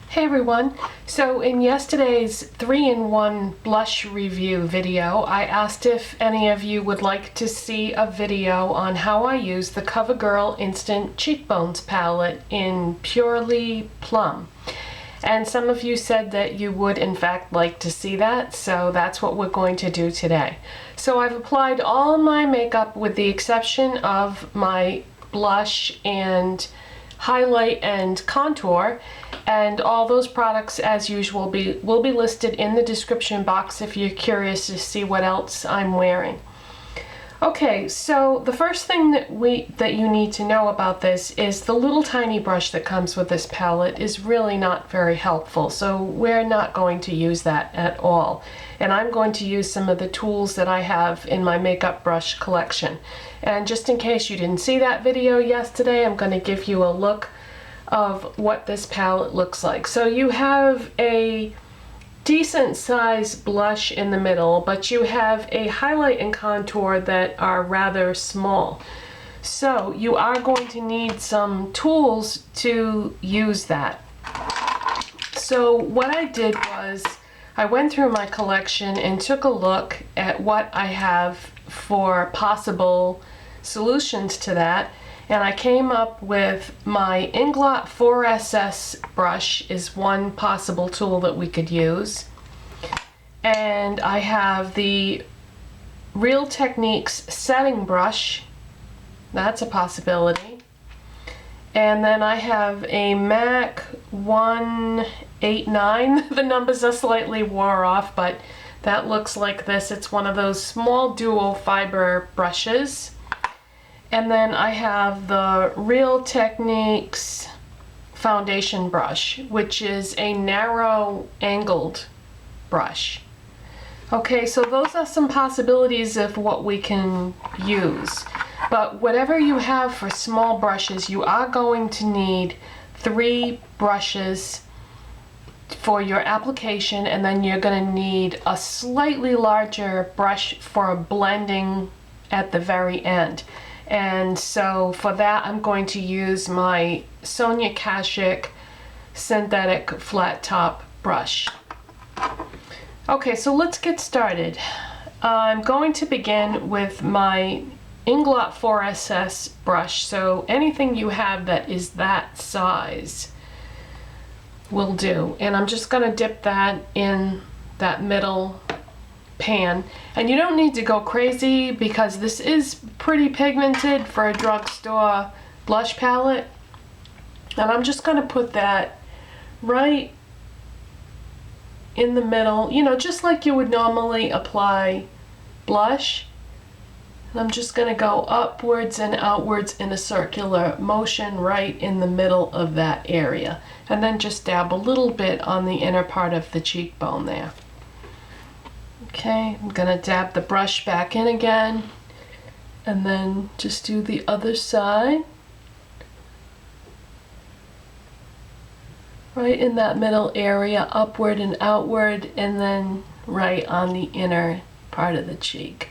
Hey everyone, so in yesterday's 3-in-1 blush review video, I asked if any of you would like to see a video on how I use the Covergirl Instant Cheekbones palette in Purely Plum. And some of you said that you would in fact like to see that, so that's what we're going to do today. So I've applied all my makeup with the exception of my blush and highlight and contour, and all those products as usual will be listed in the description box if you're curious to see what else I'm wearing. Okay, so the first thing that you need to know about this is the little tiny brush that comes with this palette is really not very helpful, so we're not going to use that at all. And I'm going to use some of the tools that I have in my makeup brush collection. And just in case you didn't see that video yesterday, I'm going to give you a look of what this palette looks like. So you have a decent size blush in the middle, but you have a highlight and contour that are rather small. So you are going to need some tools to use that. So what I did was I went through my collection and took a look at what I have for possible solutions to that, and I came up with my Inglot 4SS brush is one possible tool that we could use. And I have the Real Techniques setting brush, that's a possibility. And then I have a MAC 189, the numbers are slightly wore off, but that looks like this. It's one of those small dual fiber brushes. And then I have the Real Techniques foundation brush, which is a narrow angled brush. Okay, so those are some possibilities of what we can use. But whatever you have for small brushes, you are going to need 3 brushes for your application, and then you're going to need a slightly larger brush for blending at the very end. And so for that, I'm going to use my Sonia Kashuk synthetic flat top brush. Okay, so let's get started. I'm going to begin with my Inglot 4SS brush. So anything you have that is that size will do. And I'm just going to dip that in that middle pan, and you don't need to go crazy because this is pretty pigmented for a drugstore blush palette. And I'm just going to put that right in the middle, you know, just like you would normally apply blush. And I'm just going to go upwards and outwards in a circular motion right in the middle of that area, and then just dab a little bit on the inner part of the cheekbone there. Okay, I'm going to dab the brush back in again, and then just do the other side. Right in that middle area, upward and outward, and then right on the inner part of the cheek.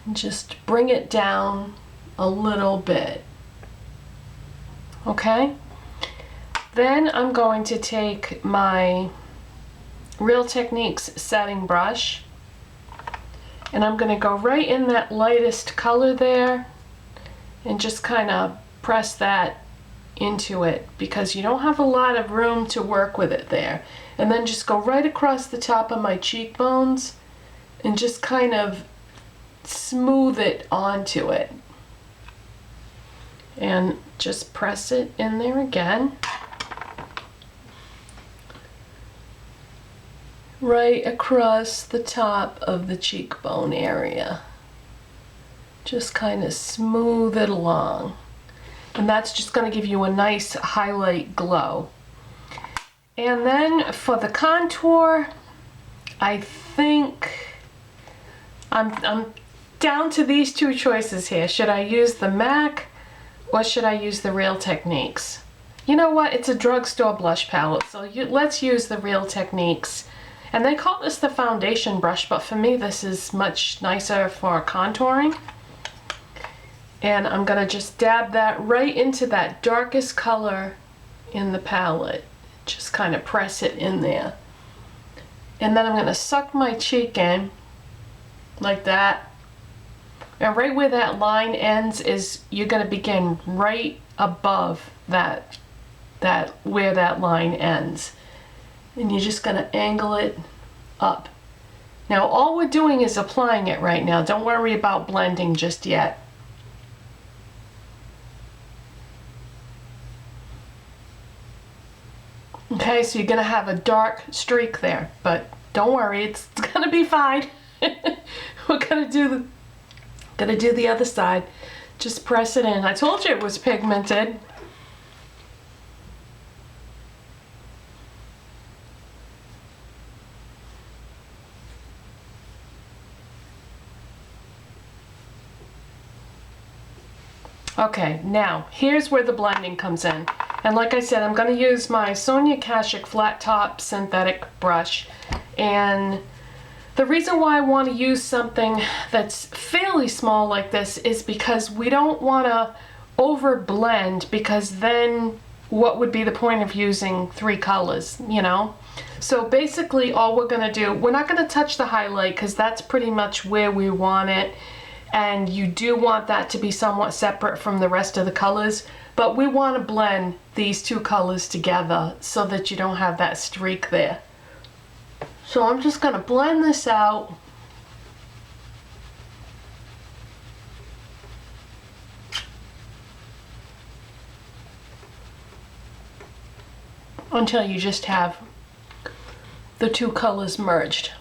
And just bring it down a little bit. Okay? Then I'm going to take my Real Techniques setting brush, and I'm going to go right in that lightest color there and just kind of press that into it because you don't have a lot of room to work with it there. And then just go right across the top of my cheekbones and just kind of smooth it onto it. And just press it in there again. Right across the top of the cheekbone area. Just kind of smooth it along. And that's just going to give you a nice highlight glow. And then for the contour, I think I'm down to these 2 choices here. Should I use the MAC or should I use the Real Techniques? You know what? It's a drugstore blush palette, so let's use the Real Techniques. And they call this the foundation brush, but for me this is much nicer for contouring. And I'm going to just dab that right into that darkest color in the palette. Just kind of press it in there. And then I'm going to suck my cheek in like that. And right where that line ends is you're going to begin right above that where that line ends. And you're just going to angle it up. Now all we're doing is applying it right now. Don't worry about blending just yet. Okay, so you're going to have a dark streak there, but don't worry, it's going to be fine. We're going to do the other side. Just press it in. I told you it was pigmented. Okay, now here's where the blending comes in. And like I said, I'm going to use my Sonia Kashuk flat top synthetic brush. And the reason why I want to use something that's fairly small like this is because we don't want to over blend, because then what would be the point of using 3 colors, you know? So basically all we're going to do, we're not going to touch the highlight because that's pretty much where we want it. And you do want that to be somewhat separate from the rest of the colors, but we want to blend these 2 colors together so that you don't have that streak there. So I'm just going to blend this out. Until you just have the 2 colors merged.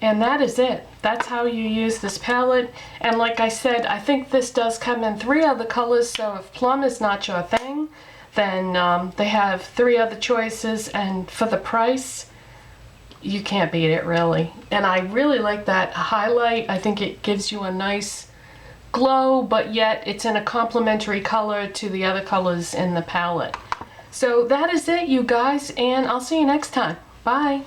And that is it. That's how you use this palette. And like I said, I think this does come in 3 other colors, so if plum is not your thing, then they have 3 other choices, and for the price, you can't beat it really. And I really like that highlight. I think it gives you a nice glow, but yet it's in a complementary color to the other colors in the palette. So that is it, you guys, and I'll see you next time. Bye.